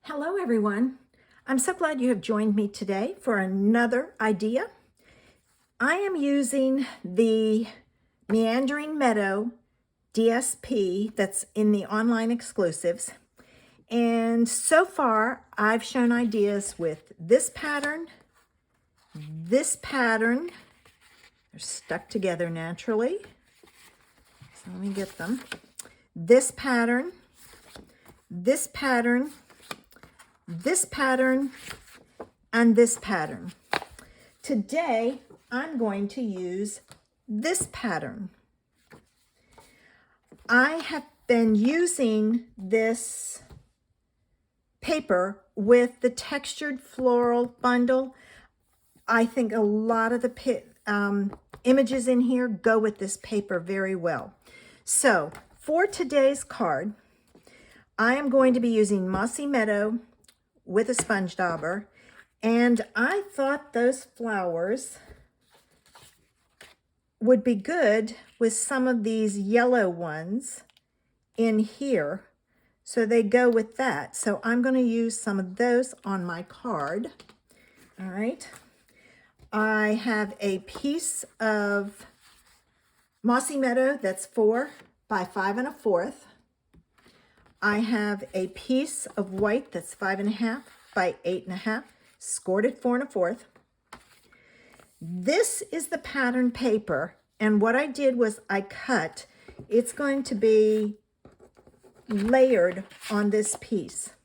Hello everyone. I'm so glad you have joined me today for another idea. I am using the Meandering Meadow DSP that's in the online exclusives. And so far I've shown ideas with this pattern. They're stuck together naturally. So let me get them. This pattern, this pattern, this pattern, and this pattern. Today, I'm going to use this pattern. I have been using this paper with the textured floral bundle. I think a lot of the images in here go with this paper very well. So, for today's card, I am going to be using Mossy Meadow with a sponge dauber, and I thought those flowers would be good with some of these yellow ones in here, so they go with that. So I'm going to use some of those on my card. All right, I have a piece of Mossy Meadow that's 4 by 5 1/4. I have a piece of white that's 5 1/2 by 8 1/2, scored at 4 1/4. This is the pattern paper, and what I did was I cut. It's going to be layered on this piece.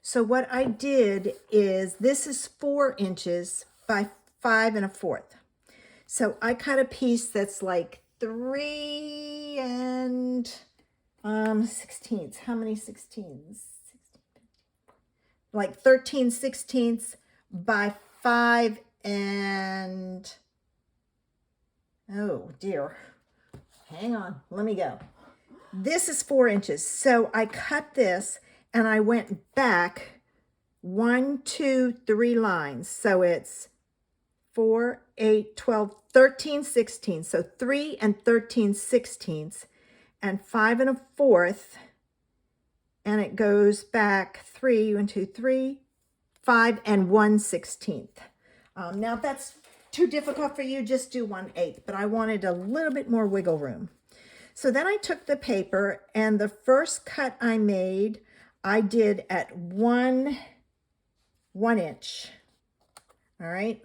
So what I did is, this is 4 inches by 5 1/4. So I cut a piece that's like 3 16ths. How many 16ths? Like 13 16ths by 5 and, oh dear, hang on, let me go. This is 4 inches. So I cut this and I went back 1, 2, 3 lines. So it's 4, 8, 12, 13 16ths. So 3 and 13 16ths. And 5 1/4, and it goes back 3, 1, 2, 3, 5 and 1/16. Now if that's too difficult for you, just do 1/8, but I wanted a little bit more wiggle room. So then I took the paper, and the first cut I made, I did at 1 inch. All right.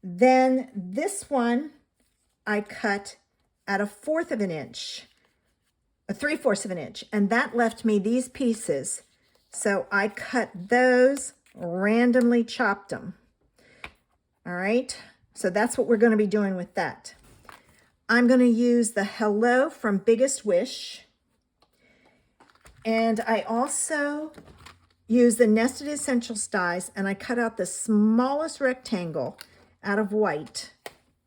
Then this one I cut at 1/4 of an inch. 3/4 of an inch, and that left me these pieces. So I cut those, randomly chopped them. All right, so that's what we're going to be doing with that. I'm going to use the Hello from Biggest Wish, and I also use the Nested Essentials dies, and I cut out the smallest rectangle out of white,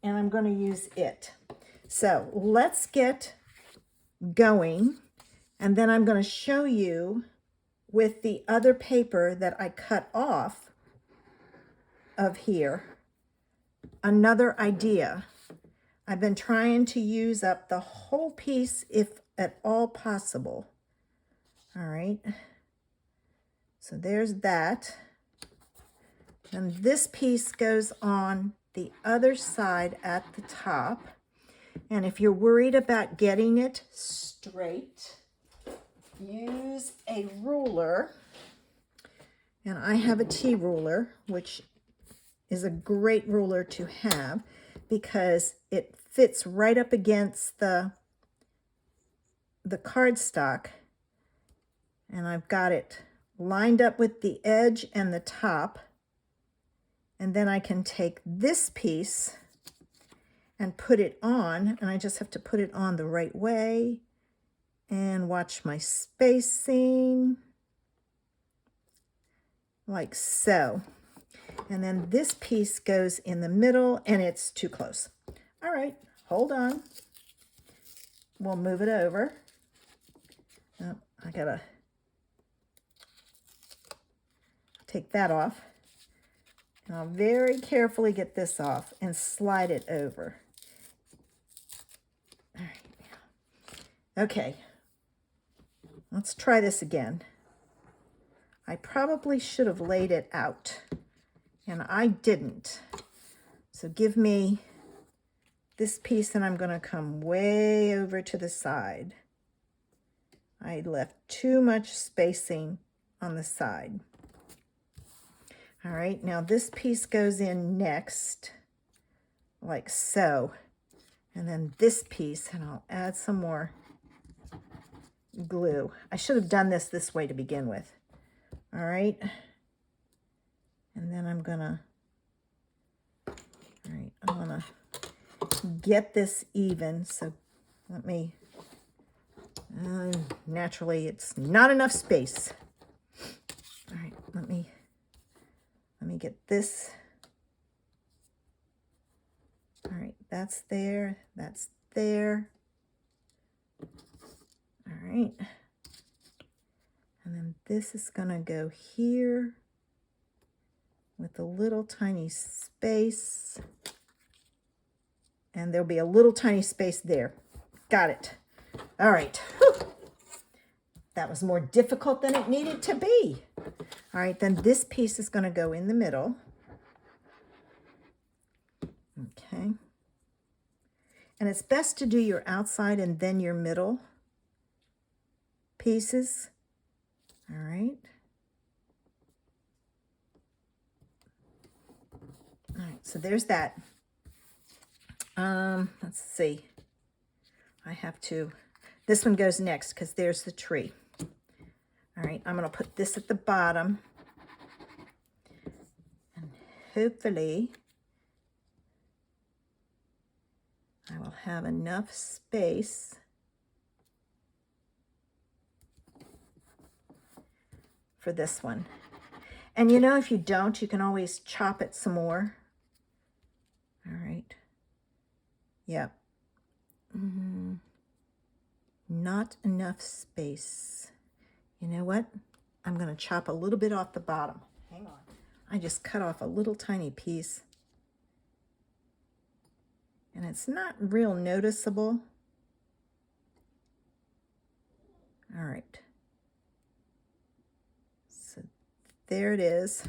and I'm going to use it. So let's get going, and then I'm going to show you with the other paper that I cut off of here another idea. I've been trying to use up the whole piece if at all possible. All right, so there's that, and this piece goes on the other side at the top. And if you're worried about getting it straight, use a ruler. And I have a T ruler, which is a great ruler to have because it fits right up against the cardstock. And I've got it lined up with the edge and the top. And then I can take this piece and put it on, and I just have to put it on the right way and watch my spacing, like so. And then this piece goes in the middle, and it's too close. All right, hold on. We'll move it over. Oh, I gotta take that off. And I'll very carefully get this off and slide it over. All right. Okay, let's try this again. I probably should have laid it out, and I didn't. So give me this piece, and I'm going to come way over to the side. I left too much spacing on the side. All right, now this piece goes in next, like so. And then this piece, and I'll add some more glue. I should have done this way to begin with. All right. And then I'm gonna get this even. So let me, naturally it's not enough space. All right, let me get this. All right, that's there, that's there. All right. And then this is gonna go here with a little tiny space. And there'll be a little tiny space there. Got it. All right. Whew. That was more difficult than it needed to be. All right, then this piece is gonna go in the middle. Okay. And it's best to do your outside and then your middle pieces. All right. All right, so there's that. Let's see. I have to, this one goes next because there's the tree. All right, I'm going to put this at the bottom. And hopefully I will have enough space for this one. And you know, if you don't, you can always chop it some more. All right. Yep. Not enough space. You know what? I'm going to chop a little bit off the bottom. Hang on. I just cut off a little tiny piece. And it's not real noticeable. All right. So there it is.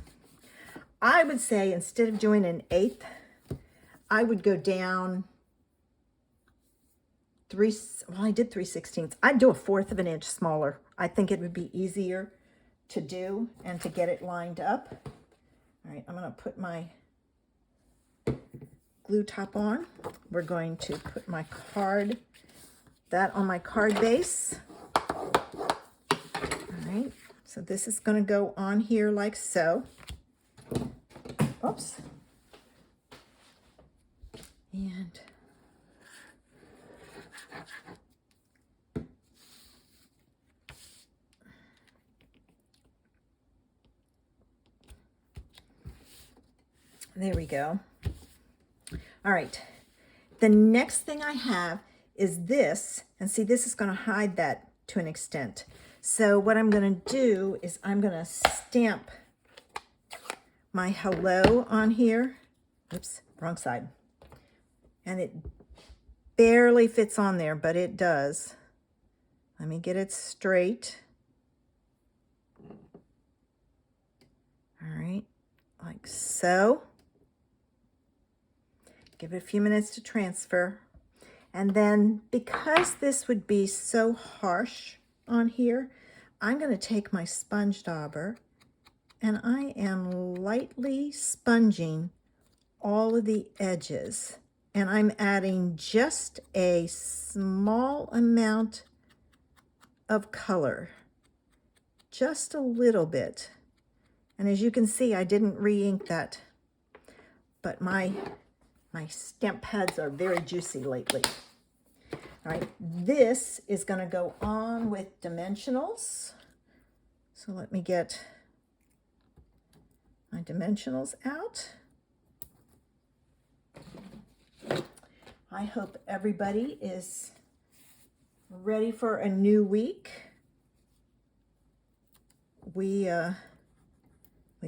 I would say instead of doing an 1/8, I would go down I did 3/16. I'd do a 1/4 of an inch smaller. I think it would be easier to do and to get it lined up. All right, I'm going to put my glue top on. We're going to put my card, that on my card base. All right, so this is going to go on here like so. Oops. And there we go. All right. The next thing I have is this, and see, this is going to hide that to an extent. So what I'm going to do is I'm going to stamp my hello on here. Oops, wrong side. And it barely fits on there, but it does. Let me get it straight. All right, like so. Give it a few minutes to transfer. And then because this would be so harsh on here, I'm going to take my sponge dauber and I am lightly sponging all of the edges. And I'm adding just a small amount of color, just a little bit. And as you can see, I didn't re-ink that, but my stamp pads are very juicy lately. All right, this is going to go on with dimensionals. So let me get my dimensionals out. I hope everybody is ready for a new week. We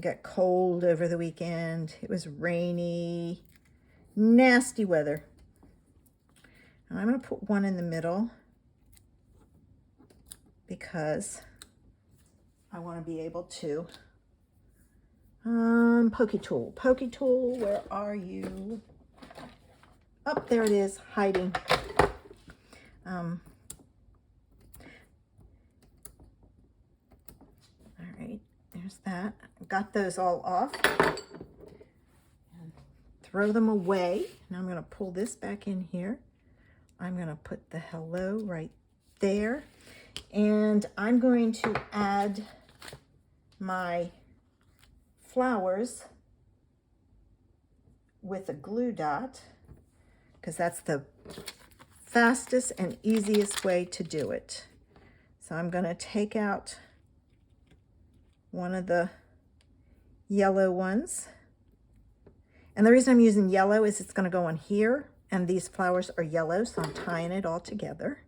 got cold over the weekend. It was rainy, nasty weather. And I'm going to put one in the middle because I want to be able to, pokey tool, where are you? Oh, there it is, hiding. All right, there's that. Got those all off. Throw them away. Now I'm going to pull this back in here. I'm going to put the hello right there. And I'm going to add my flowers with a glue dot, because that's the fastest and easiest way to do it. So I'm going to take out one of the yellow ones. And the reason I'm using yellow is it's going to go on here, and these flowers are yellow, so I'm tying it all together.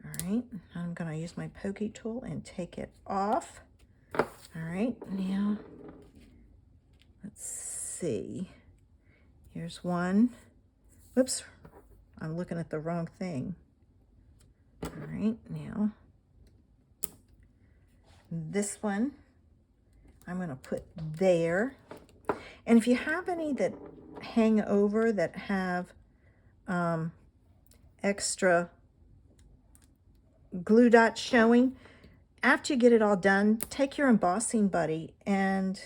All right, I'm going to use my pokey tool and take it off. All right, now let's see. Here's one. Whoops, I'm looking at the wrong thing. All right, now this one I'm going to put there. And if you have any that hang over that have extra glue dots showing, after you get it all done, take your embossing buddy and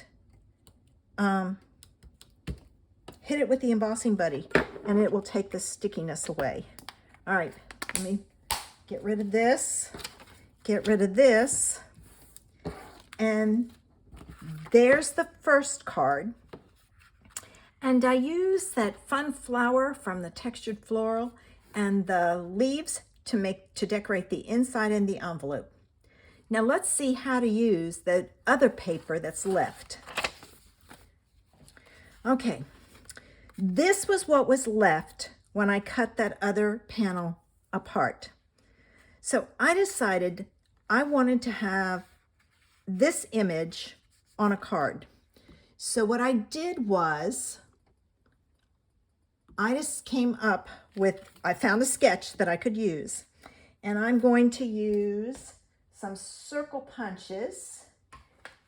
hit it with the embossing buddy, and it will take the stickiness away. All right, let me get rid of this, and there's the first card. And I use that fun flower from the textured floral and the leaves to decorate the inside and the envelope. Now let's see how to use the other paper that's left. Okay, this was what was left when I cut that other panel apart. So I decided I wanted to have this image on a card. So what I did was, I just came up with, I found a sketch that I could use, and I'm going to use some circle punches,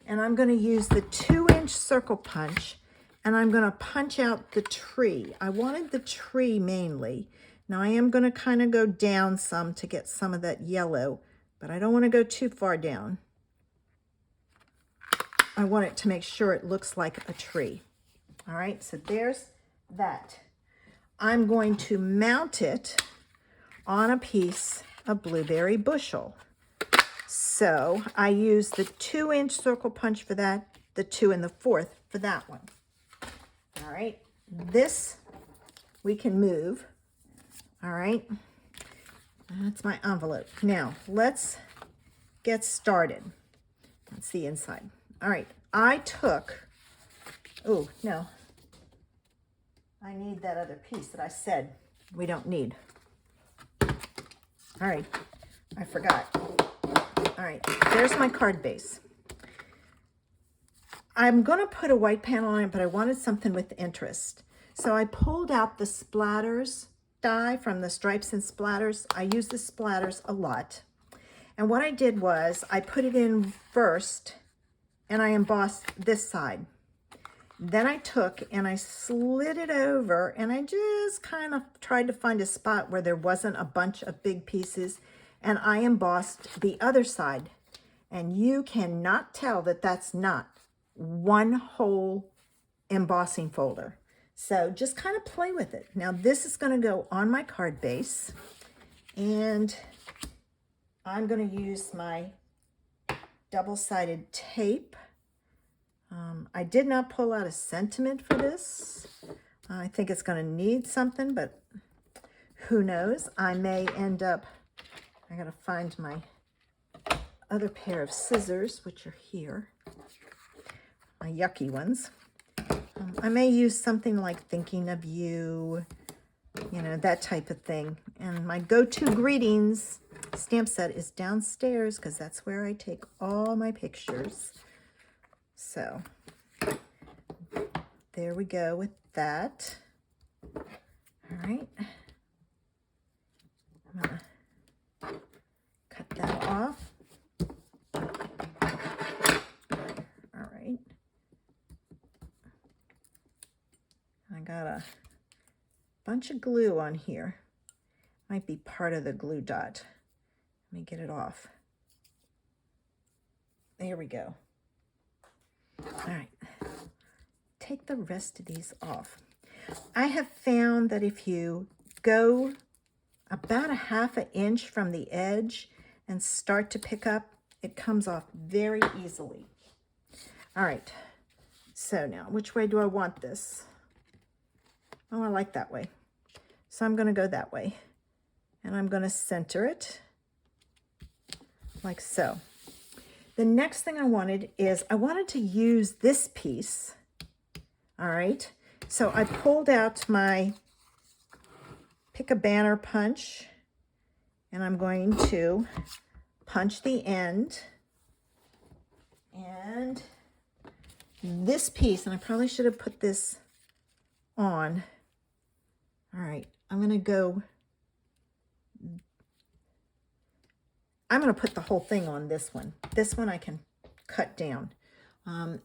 and I'm going to use the 2-inch circle punch, and I'm going to punch out the tree. I wanted the tree mainly. Now I am going to kind of go down some to get some of that yellow, but I don't want to go too far down. I want it to make sure it looks like a tree. All right, so there's that. I'm going to mount it on a piece of blueberry bushel. So I use the 2-inch circle punch for that, the 2 1/4 for that one. All right, this we can move. All right, that's my envelope. Now let's get started. That's the inside. All right, I took, oh no, I need that other piece that I said we don't need. All right, I forgot. All right, there's my card base. I'm gonna put a white panel on it, but I wanted something with interest. So I pulled out the splatters die from the Stripes and Splatters. I use the splatters a lot. And what I did was I put it in first, and I embossed this side. Then I took and I slid it over, and I just kind of tried to find a spot where there wasn't a bunch of big pieces, and I embossed the other side. And you cannot tell that that's not one whole embossing folder. So just kind of play with it. Now this is going to go on my card base, and I'm going to use my double-sided tape. I did not pull out a sentiment for this. I think it's going to need something, but who knows? I may end up, I got to find my other pair of scissors, which are here, my yucky ones. I may use something like Thinking of You, you know, that type of thing. And my go-to greetings stamp set is downstairs, because that's where I take all my pictures. So there we go with that. All right. I'm gonna cut that off. I got a bunch of glue on here. Might be part of the glue dot. Let me get it off. There we go. All right. Take the rest of these off. I have found that if you go about a ½ inch from the edge and start to pick up, it comes off very easily. All right, so now which way do I want this? Oh, I like that way. So I'm gonna go that way and I'm gonna center it like so. The next thing I wanted to use this piece. All right, so I pulled out my pick a banner punch and I'm going to punch the end, and this piece, and I probably should have put this on. All right, I'm going to put the whole thing on this one. This one I can cut down.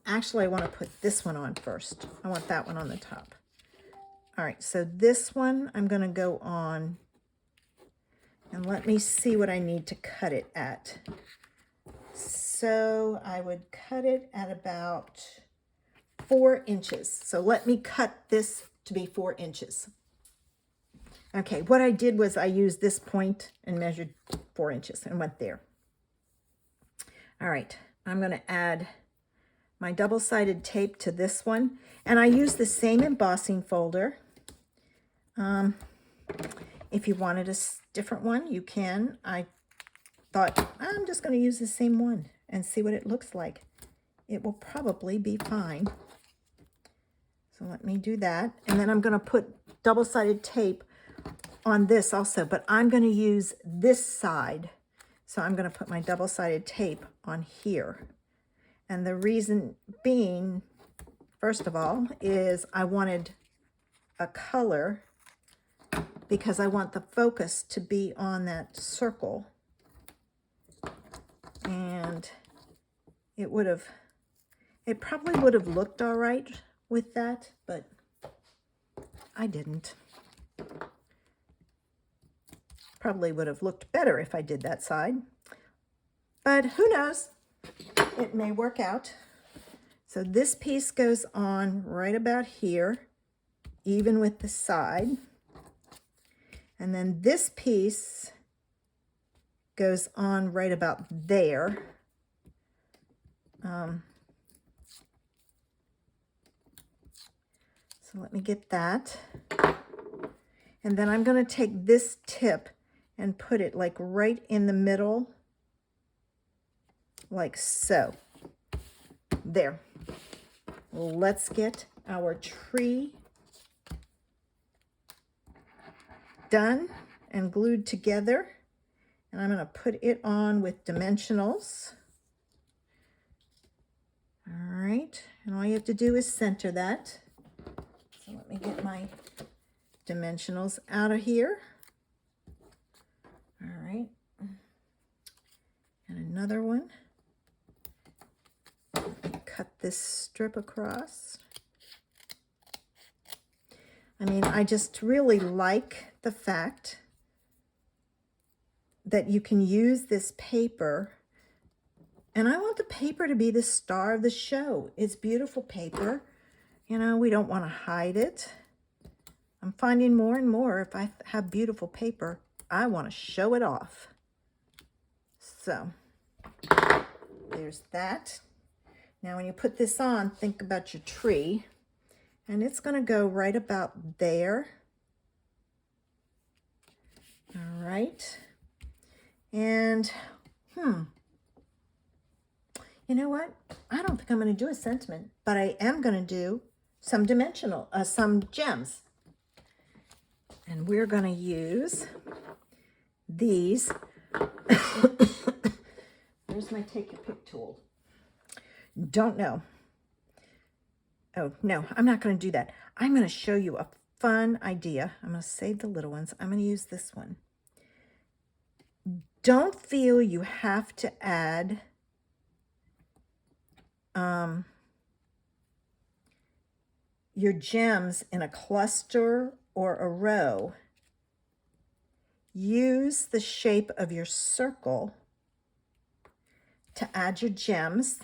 Actually, I want to put this one on first. I want that one on the top. All right, so this one I'm going to go on, and let me see what I need to cut it at. So I would cut it at about 4 inches. So let me cut this to be 4 inches. Okay, what I did was I used this point and measured 4 inches and went there. All right, I'm going to add my double-sided tape to this one, and I use the same embossing folder. If you wanted a different one, you can. I thought I'm just going to use the same one and see what it looks like. It will probably be fine. So let me do that. And then I'm going to put double-sided tape on this also, but I'm going to use this side. So I'm going to put my double-sided tape on here. And the reason being, first of all, is I wanted a color because I want the focus to be on that circle. And it probably would have looked all right with that, but I didn't. Probably would have looked better if I did that side, but who knows? It may work out. So this piece goes on right about here, even with the side. And then this piece goes on right about there. So let me get that. And then I'm going to take this tip and put it like right in the middle, like so. There. Let's get our tree done and glued together. And I'm going to put it on with dimensionals. All right. And all you have to do is center that. So let me get my dimensionals out of here. All right. And another one. Cut this strip across. I mean, I just really like the fact that you can use this paper, and I want the paper to be the star of the show. It's beautiful paper. You know, we don't want to hide it. I'm finding more and more, if I have beautiful paper, I want to show it off. So there's that. Now when you put this on, think about your tree, and it's going to go right about there. All right. And you know what? I don't think I'm going to do a sentiment, but I am going to do some some gems. And we're going to use these. Where's my take a pick tool? Don't know. Oh, no, I'm not going to do that. I'm going to show you a fun idea. I'm going to save the little ones. I'm going to use this one. Don't feel you have to add your gems in a cluster or a row, use the shape of your circle to add your gems.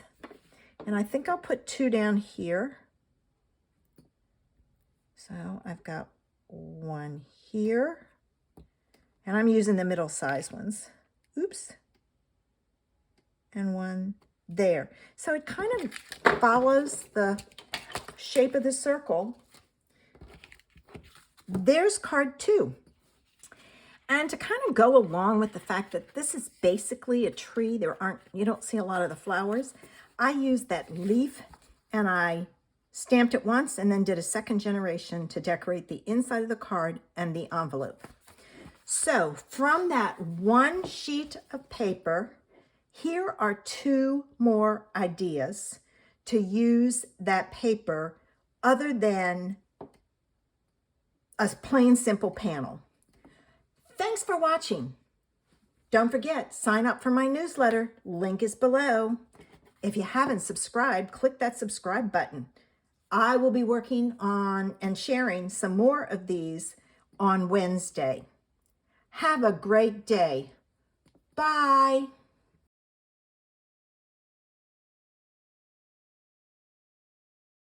And I think I'll put 2 down here. So I've got 1 here, and I'm using the middle size ones. Oops. And 1 there. So it kind of follows the shape of the circle. There's card 2. And to kind of go along with the fact that this is basically a tree, you don't see a lot of the flowers, I used that leaf and I stamped it once and then did a second generation to decorate the inside of the card and the envelope. So from that 1 sheet of paper, here are 2 more ideas to use that paper other than a plain simple panel. Thanks for watching. Don't forget, sign up for my newsletter. Link is below. If you haven't subscribed, click that subscribe button. I will be working on and sharing some more of these on Wednesday. Have a great day. Bye.